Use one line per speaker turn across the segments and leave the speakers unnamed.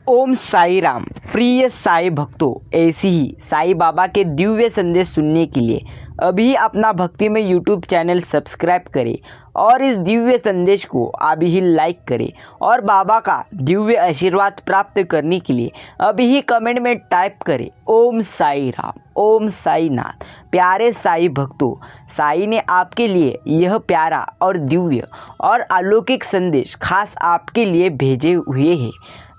ओम साई राम। प्रिय साई भक्तों, ऐसी ही साई बाबा के दिव्य संदेश सुनने के लिए अभी अपना भक्तिमय यूट्यूब चैनल सब्सक्राइब करें और इस दिव्य संदेश को अभी ही लाइक करें और बाबा का दिव्य आशीर्वाद प्राप्त करने के लिए अभी ही कमेंट में टाइप करें ओम साई राम, ओम साई नाथ। प्यारे साई भक्तों, साई ने आपके लिए यह प्यारा और दिव्य और अलौकिक संदेश खास आपके लिए भेजे हुए हैं।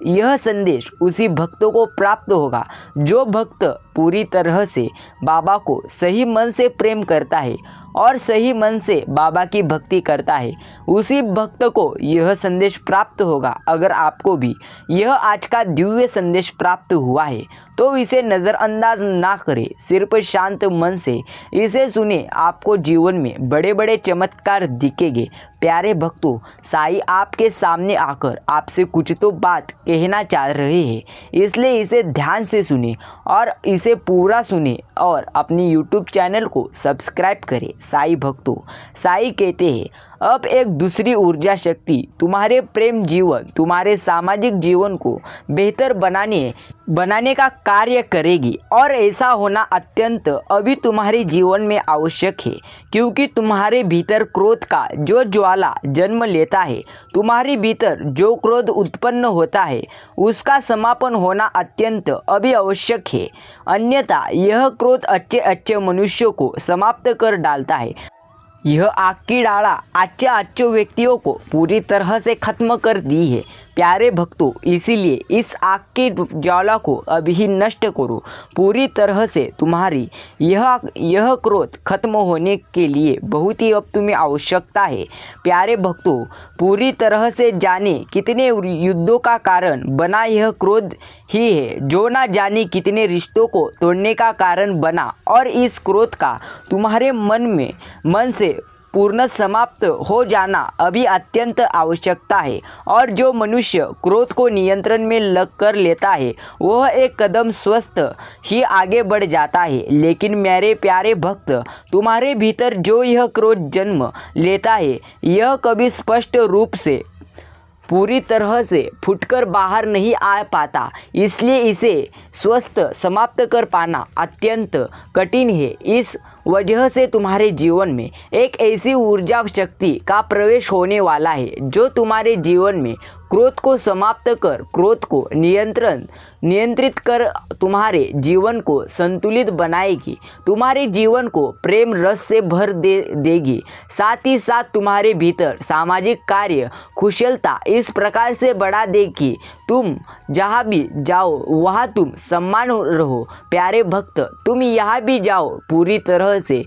यह संदेश उसी भक्तों को प्राप्त होगा जो भक्त पूरी तरह से बाबा को सही मन से प्रेम करता है और सही मन से बाबा की भक्ति करता है। उसी भक्त को यह संदेश प्राप्त होगा। अगर आपको भी यह आज का दिव्य संदेश प्राप्त हुआ है तो इसे नज़रअंदाज ना करें, सिर्फ शांत मन से इसे सुने। आपको जीवन में बड़े बड़े चमत्कार दिखेंगे। प्यारे भक्तों, साई आपके सामने आकर आपसे कुछ तो बात कहना चाह रहे हैं, इसलिए इसे ध्यान से सुने और इसे पूरा सुने और अपनी यूट्यूब चैनल को सब्सक्राइब करें। साई भक्तों, साई कहते हैं अब एक दूसरी ऊर्जा शक्ति तुम्हारे प्रेम जीवन, तुम्हारे सामाजिक जीवन को बेहतर बनाने का कार्य करेगी और ऐसा होना अत्यंत अभी तुम्हारे जीवन में आवश्यक है, क्योंकि तुम्हारे भीतर क्रोध का जो ज्वाला जन्म लेता है, तुम्हारे भीतर जो क्रोध उत्पन्न होता है, उसका समापन होना अत्यंत अभी आवश्यक है। अन्यथा यह क्रोध अच्छे अच्छे मनुष्यों को समाप्त कर डालता है। यह आग की डाला अच्छे व्यक्तियों को पूरी तरह से खत्म कर दी है। प्यारे भक्तों, इसीलिए इस आग की ज्वाला को अभी ही नष्ट करो। पूरी तरह से तुम्हारी यह क्रोध खत्म होने के लिए बहुत ही अब तुम्हें आवश्यकता है। प्यारे भक्तों, पूरी तरह से जाने कितने युद्धों का कारण बना यह क्रोध ही है, जो ना जाने कितने रिश्तों को तोड़ने का कारण बना। और इस क्रोध का तुम्हारे मन से पूर्ण समाप्त हो जाना अभी अत्यंत आवश्यकता है। और जो मनुष्य क्रोध को नियंत्रण में कर लेता है वह एक कदम स्वस्थ ही आगे बढ़ जाता है। लेकिन मेरे प्यारे भक्त, तुम्हारे भीतर जो यह क्रोध जन्म लेता है यह कभी स्पष्ट रूप से पूरी तरह से फूटकर बाहर नहीं आ पाता, इसलिए इसे स्वस्थ समाप्त कर पाना अत्यंत कठिन है। इस वजह से तुम्हारे जीवन में एक ऐसी ऊर्जा शक्ति का प्रवेश होने वाला है जो तुम्हारे जीवन में क्रोध को समाप्त कर, क्रोध को नियंत्रित कर तुम्हारे जीवन को संतुलित बनाएगी, तुम्हारे जीवन को प्रेम रस से भर देगी। साथ ही साथ तुम्हारे भीतर सामाजिक कार्य कुशलता इस प्रकार से बढ़ा देगी, तुम जहाँ भी जाओ वहाँ तुम सम्मान रहो। प्यारे भक्त, तुम यहाँ भी जाओ पूरी तरह से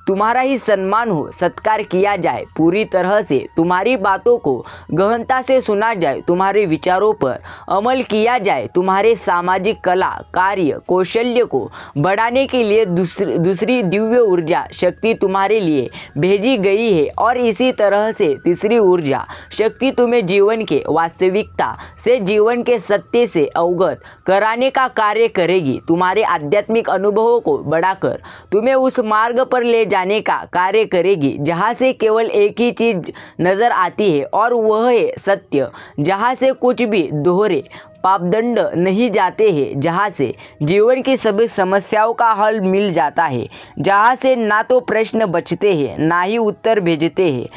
तुम्हारा ही सम्मान हो, सत्कार किया जाए, पूरी तरह से तुम्हारी बातों को गहनता से सुना जाए, तुम्हारे विचारों पर अमल किया जाए। तुम्हारे सामाजिक कला कार्य कौशल्य को बढ़ाने के लिए दूसरी दिव्य ऊर्जा शक्ति तुम्हारे लिए भेजी गई है और इसी तरह से तीसरी ऊर्जा शक्ति तुम्हें जीवन के वास्तविकता से, जीवन के सत्य से अवगत कराने का कार्य करेगी। तुम्हारे आध्यात्मिक अनुभवों को बढ़ाकर तुम्हें उस मार्ग पर ले जाने का कार्य करेगी जहाँ से केवल एक ही चीज नजर आती है और वह है सत्य, जहाँ से कुछ भी दोहरे पापदंड नहीं जाते हैं, जहाँ से जीवन की सभी समस्याओं का हल मिल जाता है, जहाँ से ना तो प्रश्न बचते हैं ना ही उत्तर भेजते हैं।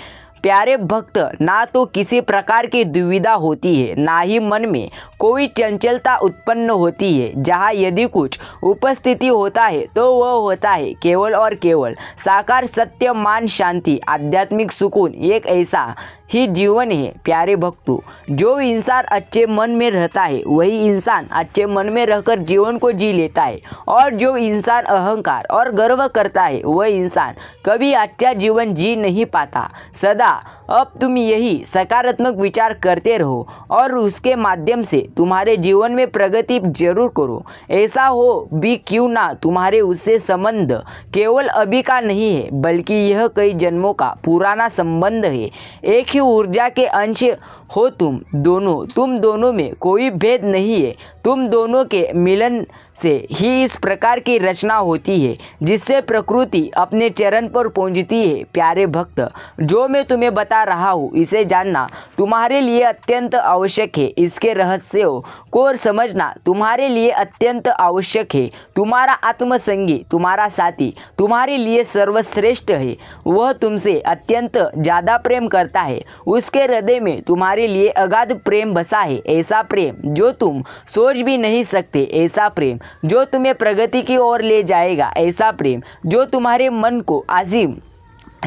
प्यारे भक्त, ना तो किसी प्रकार की दुविधा होती है ना ही मन में कोई चंचलता उत्पन्न होती है। जहाँ यदि कुछ उपस्थिति होता है तो वह होता है केवल और केवल साकार सत्य, मान, शांति, आध्यात्मिक सुकून। एक ऐसा ही जीवन है। प्यारे भक्तों, जो इंसान अच्छे मन में रहता है वही इंसान अच्छे मन में रहकर जीवन को जी लेता है, और जो इंसान अहंकार और गर्व करता है वह इंसान कभी अच्छा जीवन जी नहीं पाता। सदा अब तुम यही सकारात्मक विचार करते रहो और उसके माध्यम से तुम्हारे जीवन में प्रगति जरूर करो। ऐसा हो भी क्यों ना तुम्हारे उससे संबंध केवल अभी का नहीं है, बल्कि यह कई जन्मों का पुराना संबंध है। एक ही ऊर्जा के अंश हो तुम दोनों में कोई भेद नहीं है। तुम दोनों के मिलन से ही इस प्रकार की रचना होती है जिससे प्रकृति अपने चरण पर पहुंचती है। प्यारे भक्त, जो मैं तुम्हें बता रहा हूँ इसे जानना तुम्हारे लिए अत्यंत आवश्यक है। इसके रहस्यों को समझना तुम्हारे लिए अत्यंत आवश्यक है। तुम्हारा आत्मसंगी, तुम्हारा साथी तुम्हारे लिए सर्वश्रेष्ठ है। वह तुमसे अत्यंत ज़्यादा प्रेम करता है। उसके हृदय में तुम्हारे लिए अगाध प्रेम बसा है, ऐसा प्रेम जो तुम सोच भी नहीं सकते, ऐसा प्रेम जो तुम्हें प्रगति की ओर ले जाएगा, ऐसा प्रेम जो तुम्हारे मन को असीम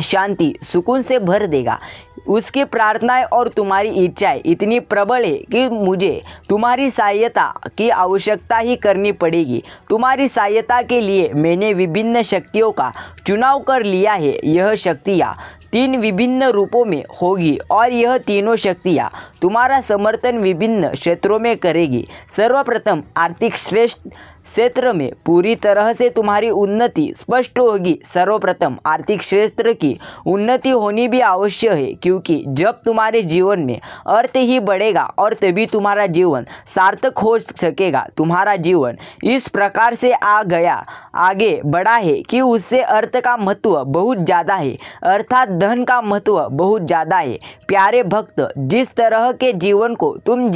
शांति सुकून से भर देगा। उसकी प्रार्थनाएं और तुम्हारी इच्छाएं इतनी प्रबल है कि मुझे तुम्हारी सहायता की आवश्यकता ही करनी पड़ेगी। तुम्हारी सहायता के लिए मैंने विभिन्न शक्तियों का चुनाव कर लिया है। यह शक्तियाँ 3 विभिन्न रूपों में होगी और यह तीनों शक्तियाँ तुम्हारा समर्थन विभिन्न क्षेत्रों में करेगी। सर्वप्रथम आर्थिक श्रेष्ठ क्षेत्र में पूरी तरह से तुम्हारी उन्नति स्पष्ट होगी। सर्वप्रथम आर्थिक क्षेत्र की उन्नति होनी भी आवश्यक है, क्योंकि जब तुम्हारे जीवन में अर्थ ही बढ़ेगा और तभी तुम्हारा जीवन सार्थक हो सकेगा। तुम्हारा जीवन इस प्रकार से आगे बढ़ा है कि उससे अर्थ का महत्व बहुत ज़्यादा है, अर्थात धन का महत्व बहुत ज़्यादा है। प्यारे भक्त, जिस तरह के जीवन को तुम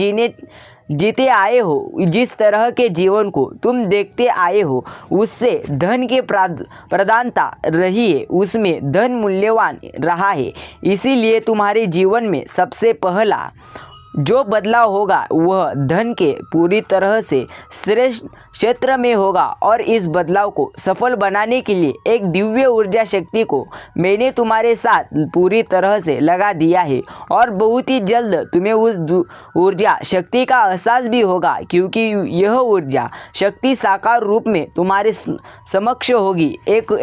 जीते आए हो, जिस तरह के जीवन को तुम देखते आए हो, उससे धन की प्रधानता रही है, उसमें धन मूल्यवान रहा है। इसीलिए तुम्हारे जीवन में सबसे पहला जो बदलाव होगा वह धन के पूरी तरह से श्रेष्ठ क्षेत्र में होगा और इस बदलाव को सफल बनाने के लिए एक दिव्य ऊर्जा शक्ति को मैंने तुम्हारे साथ पूरी तरह से लगा दिया है और बहुत ही जल्द तुम्हें उस ऊर्जा शक्ति का एहसास भी होगा, क्योंकि यह ऊर्जा शक्ति साकार रूप में तुम्हारे समक्ष होगी। एक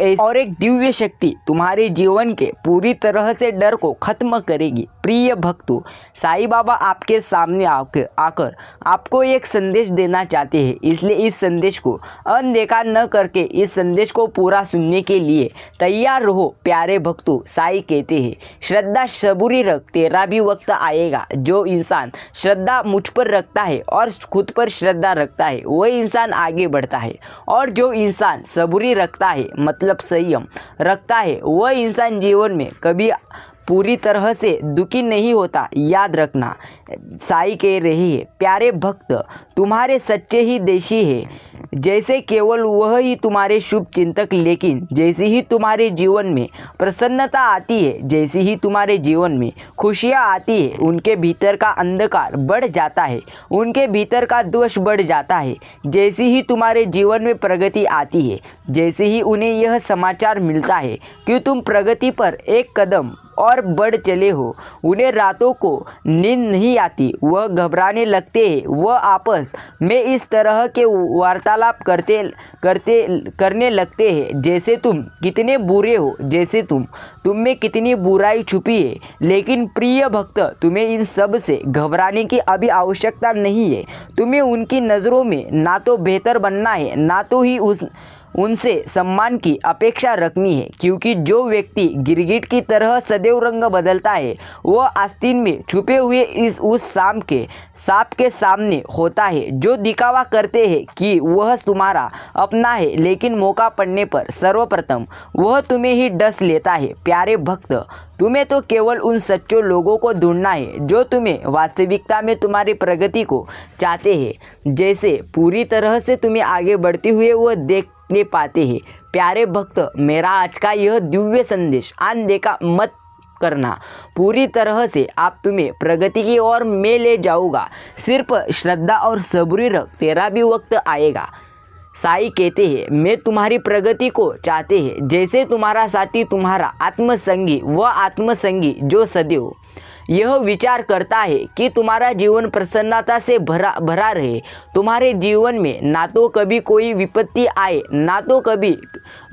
दिव्य शक्ति तुम्हारे जीवन के पूरी तरह से डर को खत्म करेगी। प्रिय भक्तों, साईं बाबा आपके सामने आकर आपको एक संदेश देना चाहते हैं, इसलिए इस संदेश को अनदेखा न करके इस संदेश को पूरा सुनने के लिए तैयार रहो। प्यारे भक्तों, साईं कहते हैं, श्रद्धा सबूरी रख, तेरा भी वक्त आएगा। जो इंसान श्रद्धा मुझ पर रखता है और खुद पर श्रद्धा रखता है वह इंसान आगे बढ़ता है, और जो इंसान सबूरी रखता है मतलब संयम रखता है वह इंसान जीवन में कभी पूरी तरह से दुखी नहीं होता। याद रखना, साईं कह रही है, प्यारे भक्त तुम्हारे सच्चे ही देशी है, जैसे केवल वह ही तुम्हारे शुभ चिंतक। लेकिन जैसे ही तुम्हारे जीवन में प्रसन्नता आती है, जैसे ही तुम्हारे जीवन में खुशियाँ आती है, उनके भीतर का अंधकार बढ़ जाता है, उनके भीतर का दोष बढ़ जाता है। जैसे ही तुम्हारे जीवन में प्रगति आती है, जैसे ही उन्हें यह समाचार मिलता है कि तुम प्रगति पर एक कदम और बढ़ चले हो, उन्हें रातों को नींद नहीं आती, वह घबराने लगते हैं। वह आपस में इस तरह के वार्तालाप करने लगते हैं जैसे तुम कितने बुरे हो, जैसे तुम में कितनी बुराई छुपी है। लेकिन प्रिय भक्त, तुम्हें इन सब से घबराने की अभी आवश्यकता नहीं है। तुम्हें उनकी नज़रों में ना तो बेहतर बनना है, ना तो ही उनसे सम्मान की अपेक्षा रखनी है, क्योंकि जो व्यक्ति गिरगिट की तरह सदैव रंग बदलता है वह आस्तीन में छुपे हुए उस सांप के सामने होता है, जो दिखावा करते हैं कि वह तुम्हारा अपना है, लेकिन मौका पड़ने पर सर्वप्रथम वह तुम्हें ही डस लेता है। प्यारे भक्त, तुम्हें तो केवल उन सच्चों लोगों को ढूंढना है जो तुम्हें वास्तविकता में तुम्हारी प्रगति को चाहते हैं, जैसे पूरी तरह से तुम्हें आगे बढ़ते हुए वह देखने पाते हैं। प्यारे भक्त, मेरा आज का यह दिव्य संदेश अनदेखा मत करना। पूरी तरह से आप तुम्हें प्रगति की ओर मैं ले जाऊंगा। सिर्फ श्रद्धा और सब्र रख, तेरा भी वक्त आएगा। साईं कहते हैं, मैं तुम्हारी प्रगति को चाहते हैं, जैसे तुम्हारा साथी तुम्हारा आत्मसंगी, वह आत्मसंगी जो सदैव यह विचार करता है कि तुम्हारा जीवन प्रसन्नता से भरा रहे। तुम्हारे जीवन में ना तो कभी कोई विपत्ति आए, ना तो कभी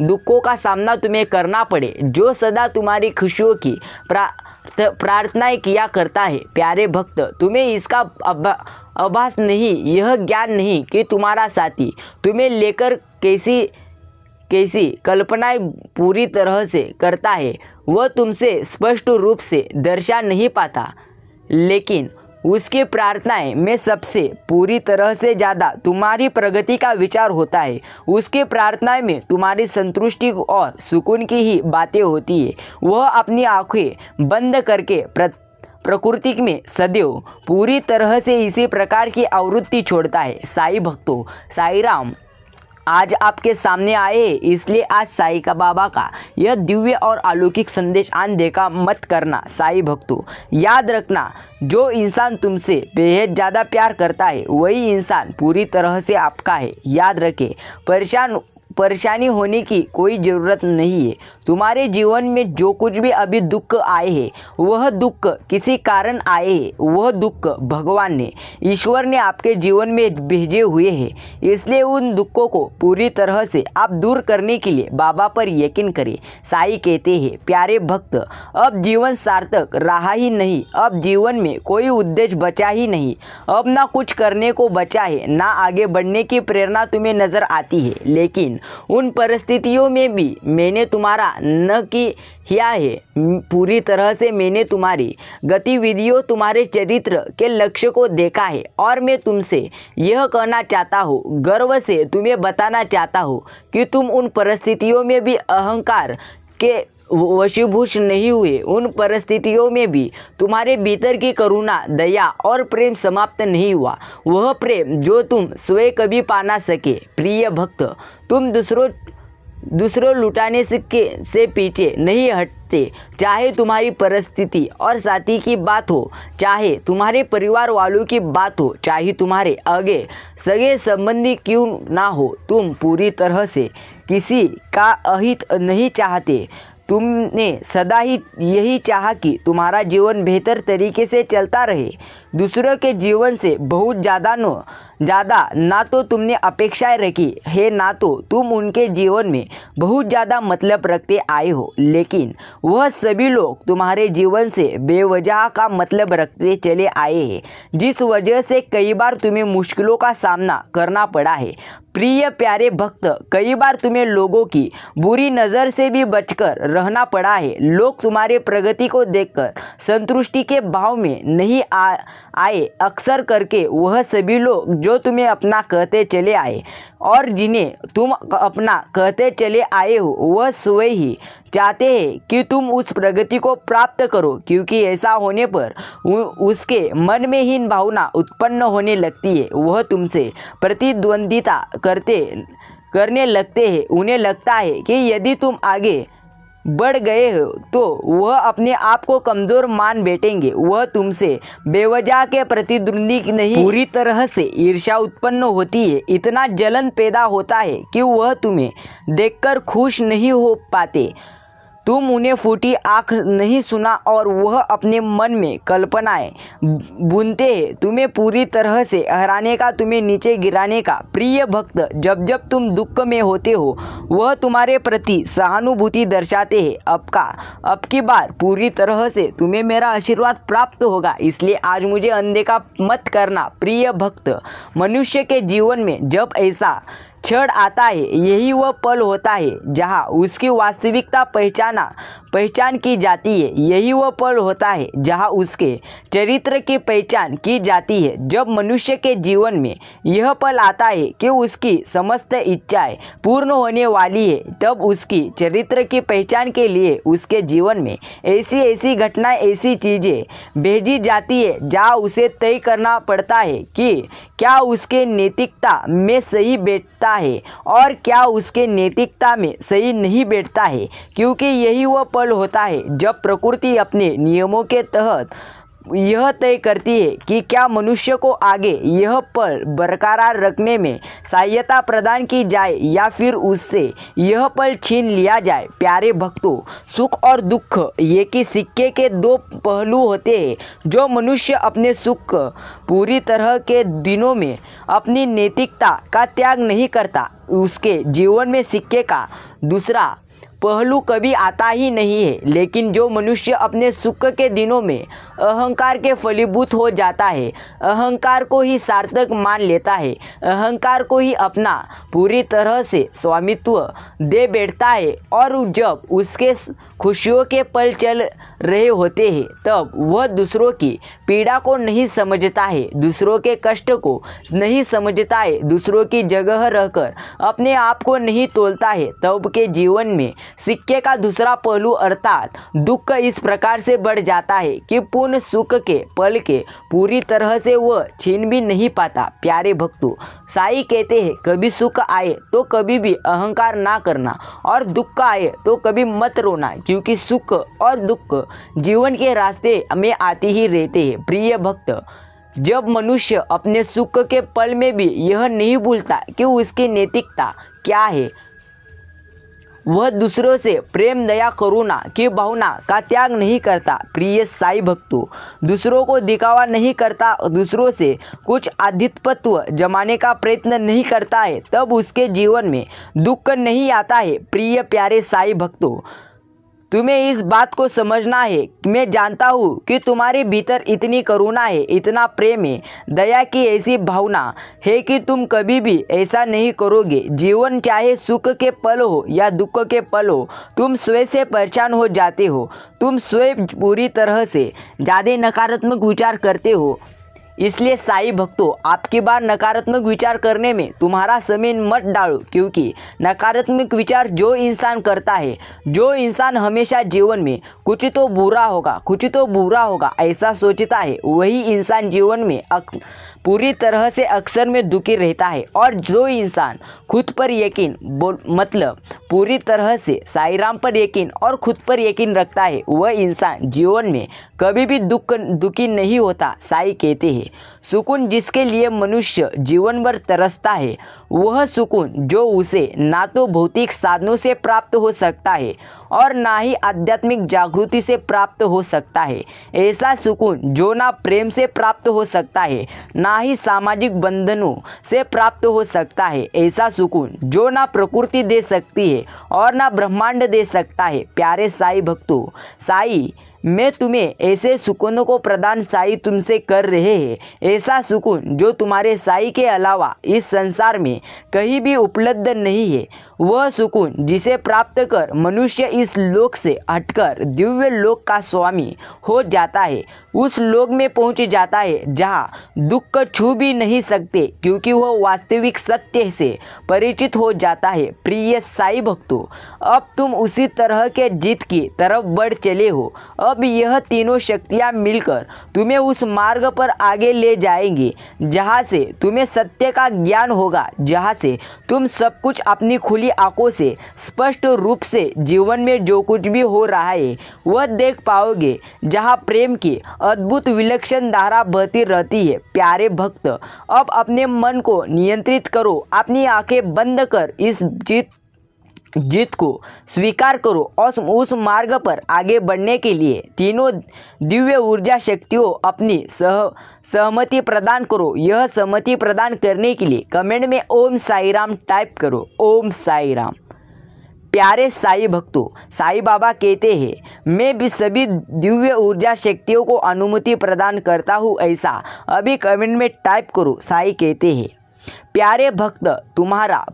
दुखों का सामना तुम्हें करना पड़े, जो सदा तुम्हारी खुशियों की प्रार्थनाएं किया करता है। प्यारे भक्त, तुम्हें इसका आभास नहीं, यह ज्ञान नहीं कि तुम्हारा साथी तुम्हें लेकर कैसी कल्पनाएं पूरी तरह से करता है, वह तुमसे स्पष्ट रूप से दर्शा नहीं पाता, लेकिन उसकी प्रार्थनाएं में सबसे पूरी तरह से ज़्यादा तुम्हारी प्रगति का विचार होता है। उसकी प्रार्थनाएं में तुम्हारी संतुष्टि और सुकून की ही बातें होती है। वह अपनी आंखें बंद करके प्रकृति में सदैव पूरी तरह से इसी प्रकार की आवृत्ति छोड़ता है। साईं भक्तों, साईं राम आज आपके सामने आए हैं, इसलिए आज साईं का बाबा का यह दिव्य और अलौकिक संदेश अनदेखा मत करना। साईं भक्तों, याद रखना, जो इंसान तुमसे बेहद ज़्यादा प्यार करता है वही इंसान पूरी तरह से आपका है। याद रखें, परेशानी होने की कोई ज़रूरत नहीं है। तुम्हारे जीवन में जो कुछ भी अभी दुख आए हैं वह दुख किसी कारण आए हैं। वह दुख भगवान ने, ईश्वर ने आपके जीवन में भेजे हुए हैं। इसलिए उन दुखों को पूरी तरह से आप दूर करने के लिए बाबा पर यकीन करें। साईं कहते हैं, प्यारे भक्त, अब जीवन सार्थक रहा ही नहीं। अब जीवन में कोई उद्देश्य बचा ही नहीं। अब ना कुछ करने को बचा है, ना आगे बढ़ने की प्रेरणा तुम्हें नजर आती है। लेकिन उन परिस्थितियों में भी मैंने तुम्हारा न किया है। पूरी तरह से मैंने तुम्हारी गतिविधियों, तुम्हारे चरित्र के लक्ष्य को देखा है। और मैं तुमसे यह कहना चाहता हूँ, गर्व से तुम्हें बताना चाहता हूँ कि तुम उन परिस्थितियों में भी अहंकार के वशीभूत नहीं हुए। उन परिस्थितियों में भी तुम्हारे भीतर की करुणा, दया और प्रेम समाप्त नहीं हुआ। वह प्रेम जो तुम स्वयं कभी पा ना सके। प्रिय भक्त, तुम दूसरों लुटाने से पीछे नहीं हटते। चाहे तुम्हारी परिस्थिति और साथी की बात हो, चाहे तुम्हारे परिवार वालों की बात हो, चाहे तुम्हारे आगे सगे संबंधी क्यों ना हो, तुम पूरी तरह से किसी का अहित नहीं चाहते। तुमने सदा ही यही चाहा कि तुम्हारा जीवन बेहतर तरीके से चलता रहे। दूसरों के जीवन से बहुत ज़्यादा ना तो तुमने अपेक्षाएं रखी है, ना तो तुम उनके जीवन में बहुत ज़्यादा मतलब रखते आए हो। लेकिन वह सभी लोग तुम्हारे जीवन से बेवजह का मतलब रखते चले आए हैं, जिस वजह से कई बार तुम्हें मुश्किलों का सामना करना पड़ा है। प्रिय प्यारे भक्त, कई बार तुम्हें लोगों की बुरी नज़र से भी बचकर रहना पड़ा है। लोग तुम्हारे प्रगति को देखकर संतुष्टि के भाव में नहीं आए। अक्सर करके वह सभी लोग जो तुम्हें अपना कहते चले आए और जिन्हें तुम अपना कहते चले आए हो, वह स्वयं ही चाहते हैं कि तुम उस प्रगति को प्राप्त करो, क्योंकि ऐसा होने पर उसके मन में हीन भावना उत्पन्न होने लगती है। वह तुमसे प्रतिद्वंदिता करने लगते हैं। उन्हें लगता है कि यदि तुम आगे बढ़ गए हो तो वह अपने आप को कमज़ोर मान बैठेंगे। वह तुमसे बेवजह के प्रतिद्वंदी नहीं, पूरी तरह से ईर्ष्या उत्पन्न होती है। इतना जलन पैदा होता है कि वह तुम्हें देखकर खुश नहीं हो पाते। तुम उन्हें फूटी आँख नहीं सुना और वह अपने मन में कल्पनाएं बुनते हैं, तुम्हें पूरी तरह से हराने का, तुम्हें नीचे गिराने का। प्रिय भक्त, जब जब तुम दुख में होते हो वह तुम्हारे प्रति सहानुभूति दर्शाते हैं। अब की बार पूरी तरह से तुम्हें मेरा आशीर्वाद प्राप्त होगा, इसलिए आज मुझे अनदेखा मत करना। प्रिय भक्त, मनुष्य के जीवन में जब ऐसा क्षण आता है, यही वह पल होता है जहाँ उसकी वास्तविकता पहचान की जाती है। यही वह पल होता है जहाँ उसके चरित्र की पहचान की जाती है। जब मनुष्य के जीवन में यह पल आता है कि उसकी समस्त इच्छाएं पूर्ण होने वाली है, तब उसकी चरित्र की पहचान के लिए उसके जीवन में ऐसी घटनाएं, ऐसी चीज़ें भेजी जाती है जहाँ उसे तय करना पड़ता है कि क्या उसके नैतिकता में सही बैठता है और क्या उसके नैतिकता में सही नहीं बैठता है। क्योंकि यही वह पल होता है जब प्रकृति अपने नियमों के तहत यह तय करती है कि क्या मनुष्य को आगे यह पल बरकरार रखने में सहायता प्रदान की जाए या फिर उससे यह पल छीन लिया जाए। प्यारे भक्तों, सुख और दुख एक ही सिक्के के दो पहलू होते हैं। जो मनुष्य अपने सुख पूरी तरह के दिनों में अपनी नैतिकता का त्याग नहीं करता, उसके जीवन में सिक्के का दूसरा पहलू कभी आता ही नहीं है। लेकिन जो मनुष्य अपने सुख के दिनों में अहंकार के फलीभूत हो जाता है, अहंकार को ही सार्थक मान लेता है, अहंकार को ही अपना पूरी तरह से स्वामित्व दे बैठता है और जब उसके खुशियों के पल चल रहे होते हैं तब वह दूसरों की पीड़ा को नहीं समझता है, दूसरों के कष्ट को नहीं समझता है, दूसरों की जगह रहकर अपने आप को नहीं तोलता है, तब के जीवन में सिक्के का दूसरा पहलू अर्थात दुख इस प्रकार से बढ़ जाता है कि पूर्ण सुख के पल के पूरी तरह से वह छीन भी नहीं पाता। प्यारे भक्तों, साईं कहते हैं कभी सुख आए तो कभी भी अहंकार ना करना और दुख आए तो कभी मत रोना, क्योंकि सुख और दुख जीवन के रास्ते में आते ही रहते हैं। प्रिय भक्त, जब मनुष्य अपने सुख के पल में भी यह नहीं भूलता कि उसकी नैतिकता क्या है, वह दूसरों से प्रेम दया करुणा की भावना का त्याग नहीं करता। प्रिय साईं भक्तों, दूसरों को दिखावा नहीं करता, दूसरों से कुछ आधिपत्य जमाने का प्रयत्न नहीं करता है, तब उसके जीवन में दुख नहीं आता है। प्रिय प्यारे साईं भक्तों, तुम्हें इस बात को समझना है। मैं जानता हूँ कि तुम्हारे भीतर इतनी करुणा है, इतना प्रेम है, दया की ऐसी भावना है कि तुम कभी भी ऐसा नहीं करोगे। जीवन चाहे सुख के पल हो या दुख के पल हो, तुम स्वयं से परेशान हो जाते हो। तुम स्वयं पूरी तरह से ज़्यादा नकारात्मक विचार करते हो। इसलिए साईं भक्तों, आपकी बार नकारात्मक विचार करने में तुम्हारा समय मत डालो, क्योंकि नकारात्मक विचार जो इंसान करता है, जो इंसान हमेशा जीवन में कुछ तो बुरा होगा ऐसा सोचता है, वही इंसान जीवन में पूरी तरह से अक्सर में दुखी रहता है। और जो इंसान खुद पर यकीन मतलब पूरी तरह से साईं राम पर यकीन और खुद पर यकीन रखता है, वह इंसान जीवन में कभी भी दुखी नहीं होता। साईं कहते हैं, सुकून जिसके लिए मनुष्य जीवन भर तरसता है, वह सुकून जो उसे ना तो भौतिक साधनों से प्राप्त हो सकता है और ना ही आध्यात्मिक जागृति से प्राप्त हो सकता है। ऐसा सुकून जो ना प्रेम से प्राप्त हो सकता है, ना ही सामाजिक बंधनों से प्राप्त हो सकता है। ऐसा सुकून जो ना प्रकृति दे सकती है और ना ब्रह्मांड दे सकता है। प्यारे साईं भक्तों, साईं मैं तुम्हें ऐसे सुकून को प्रदान साईं तुमसे कर रहे हैं, ऐसा सुकून जो तुम्हारे साईं के अलावा इस संसार में कहीं भी उपलब्ध नहीं है। वह सुकून जिसे प्राप्त कर मनुष्य इस लोक से हटकर दिव्य लोक का स्वामी हो जाता है, उस लोक में पहुंच जाता है जहां दुख छू भी नहीं सकते, क्योंकि वह वास्तविक सत्य से परिचित हो जाता है। प्रिय साईं भक्तों, अब तुम उसी तरह के जीत की तरफ बढ़ चले हो। अब यह तीनों शक्तियां मिलकर तुम्हें उस मार्ग पर आगे ले जाएंगी जहां से तुम्हें सत्य का ज्ञान होगा, जहां से तुम सब कुछ अपनी खुली आंखों से स्पष्ट रूप से जीवन में जो कुछ भी हो रहा है वह देख पाओगे, जहां प्रेम की अद्भुत विलक्षण धारा बहती रहती है। प्यारे भक्त, अब अपने मन को नियंत्रित करो, अपनी आंखें बंद कर इस जीत को स्वीकार करो और उस मार्ग पर आगे बढ़ने के लिए तीनों दिव्य ऊर्जा शक्तियों अपनी सहमति प्रदान करो। यह सहमति प्रदान करने के लिए कमेंट में ओम साईं राम टाइप करो। ओम साईं राम। प्यारे साईं भक्तों, साईं बाबा कहते हैं, मैं भी सभी दिव्य ऊर्जा शक्तियों को अनुमति प्रदान करता हूँ, ऐसा अभी कमेंट में टाइप करो। साईं कहते हैं, प्यारे भक्त, तुम्हारा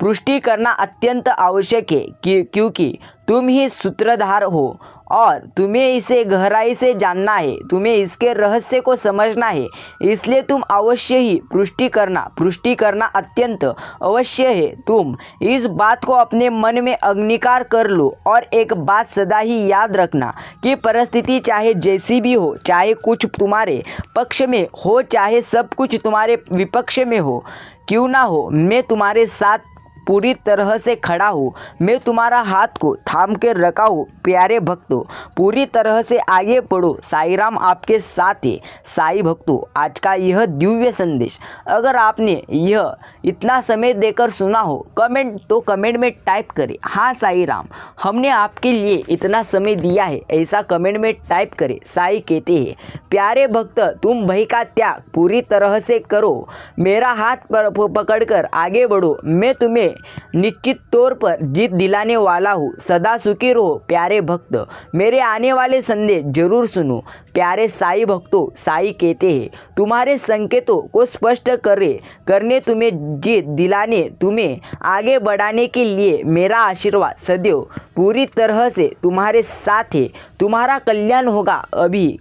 पुष्टि करना अत्यंत आवश्यक है क्योंकि तुम ही सूत्रधार हो और तुम्हें इसे गहराई से जानना है, तुम्हें इसके रहस्य को समझना है। इसलिए तुम अवश्य ही पुष्टि करना अत्यंत अवश्य है। तुम इस बात को अपने मन में अग्निकार कर लो और एक बात सदा ही याद रखना कि परिस्थिति चाहे जैसी भी हो, चाहे कुछ तुम्हारे पक्ष में हो, चाहे सब कुछ तुम्हारे विपक्ष में हो क्यों ना हो, मैं तुम्हारे साथ पूरी तरह से खड़ा हूँ। मैं तुम्हारा हाथ को थाम के रखा हूँ। प्यारे भक्तों, पूरी तरह से आगे बढ़ो, साईं राम आपके साथ है। साईं भक्तों, आज का यह दिव्य संदेश अगर आपने यह इतना समय देकर सुना हो कमेंट में टाइप करें, हाँ साईं राम, हमने आपके लिए इतना समय दिया है, ऐसा कमेंट में टाइप करें। साईं कहते हैं, प्यारे भक्त, तुम भय का त्याग पूरी तरह से करो, मेरा हाथ पकड़कर आगे बढ़ो, मैं तुम्हें निश्चित तौर पर जीत दिलाने वाला हूँ। सदा सुखी रहो प्यारे भक्त, मेरे आने वाले संदेश जरूर सुनो। प्यारे साई भक्तों, साई कहते हैं तुम्हारे संकेतों को स्पष्ट करने तुम्हें जीत दिलाने, तुम्हें आगे बढ़ाने के लिए मेरा आशीर्वाद सदैव पूरी तरह से तुम्हारे साथ है। तुम्हारा कल्याण होगा। अभी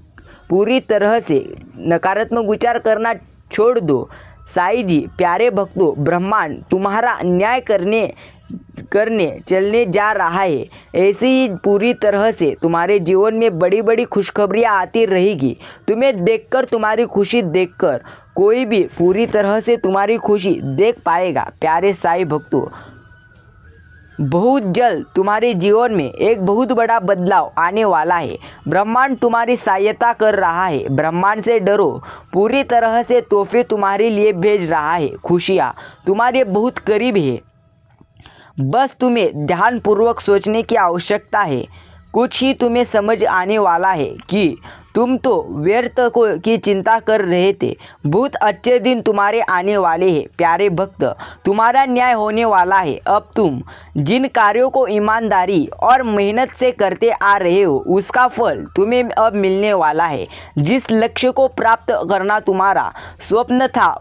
पूरी तरह से नकारात्मक विचार करना छोड़ दो। साई जी, प्यारे भक्तों, ब्रह्मांड तुम्हारा न्याय करने चलने जा रहा है। ऐसे ही पूरी तरह से तुम्हारे जीवन में बड़ी बड़ी खुशखबरियाँ आती रहेगी। तुम्हें देखकर, तुम्हारी खुशी देखकर कोई भी पूरी तरह से तुम्हारी खुशी देख पाएगा। प्यारे साई भक्तों, बहुत जल्द तुम्हारे जीवन में एक बहुत बड़ा बदलाव आने वाला है। ब्रह्मांड तुम्हारी सहायता कर रहा है। ब्रह्मांड से डरो, पूरी तरह से तोहफे तुम्हारे लिए भेज रहा है। खुशियाँ तुम्हारे बहुत करीब है। बस तुम्हें ध्यानपूर्वक सोचने की आवश्यकता है। कुछ ही तुम्हें समझ आने वाला है कि तुम तो व्यर्थ की चिंता कर रहे थे। बहुत अच्छे दिन तुम्हारे आने वाले हैं। प्यारे भक्त, तुम्हारा न्याय होने वाला है। अब तुम जिन कार्यों को ईमानदारी और मेहनत से करते आ रहे हो, उसका फल तुम्हें अब मिलने वाला है। जिस लक्ष्य को प्राप्त करना तुम्हारा स्वप्न था,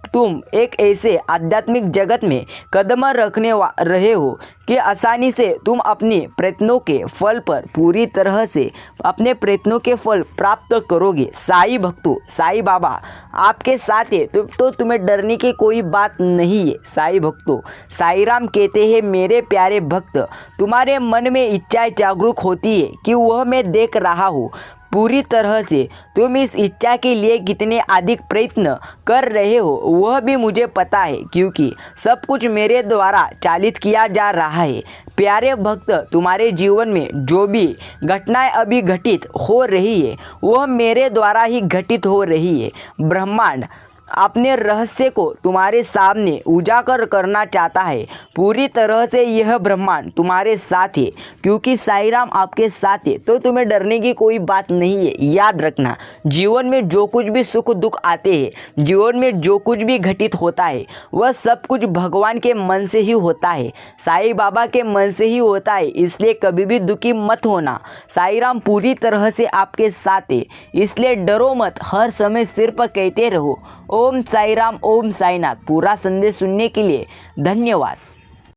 तुम एक ऐसे आध्यात्मिक जगत में कदम रखने रहे हो कि आसानी से तुम अपने प्रयत्नों के फल पर पूरी तरह से अपने प्रयत्नों के फल प्राप्त करोगे। साई भक्तों, साई बाबा आपके साथ है तो तुम्हें डरने की कोई बात नहीं है। साई भक्तों, साई राम कहते हैं मेरे प्यारे भक्त, तुम्हारे मन में इच्छाएं जागरूक होती है कि वह मैं देख रहा हूँ। पूरी तरह से तुम इस इच्छा के लिए कितने अधिक प्रयत्न कर रहे हो वह भी मुझे पता है, क्योंकि सब कुछ मेरे द्वारा चालित किया जा रहा है। प्यारे भक्त, तुम्हारे जीवन में जो भी घटनाएं अभी घटित हो रही है वह मेरे द्वारा ही घटित हो रही है। ब्रह्मांड अपने रहस्य को तुम्हारे सामने उजागर करना चाहता है। पूरी तरह से यह ब्रह्मांड तुम्हारे साथ है, क्योंकि साई राम आपके साथ है तो तुम्हें डरने की कोई बात नहीं है। याद रखना, जीवन में जो कुछ भी सुख दुख आते हैं, जीवन में जो कुछ भी घटित होता है, वह सब कुछ भगवान के मन से ही होता है, साई बाबा के मन से ही होता है। इसलिए कभी भी दुखी मत होना। साई राम पूरी तरह से आपके साथ है, इसलिए डरो मत। हर समय सिर्फ कहते रहो ओम साई राम, ओम साईनाथ। पूरा संदेश सुनने के लिए धन्यवाद।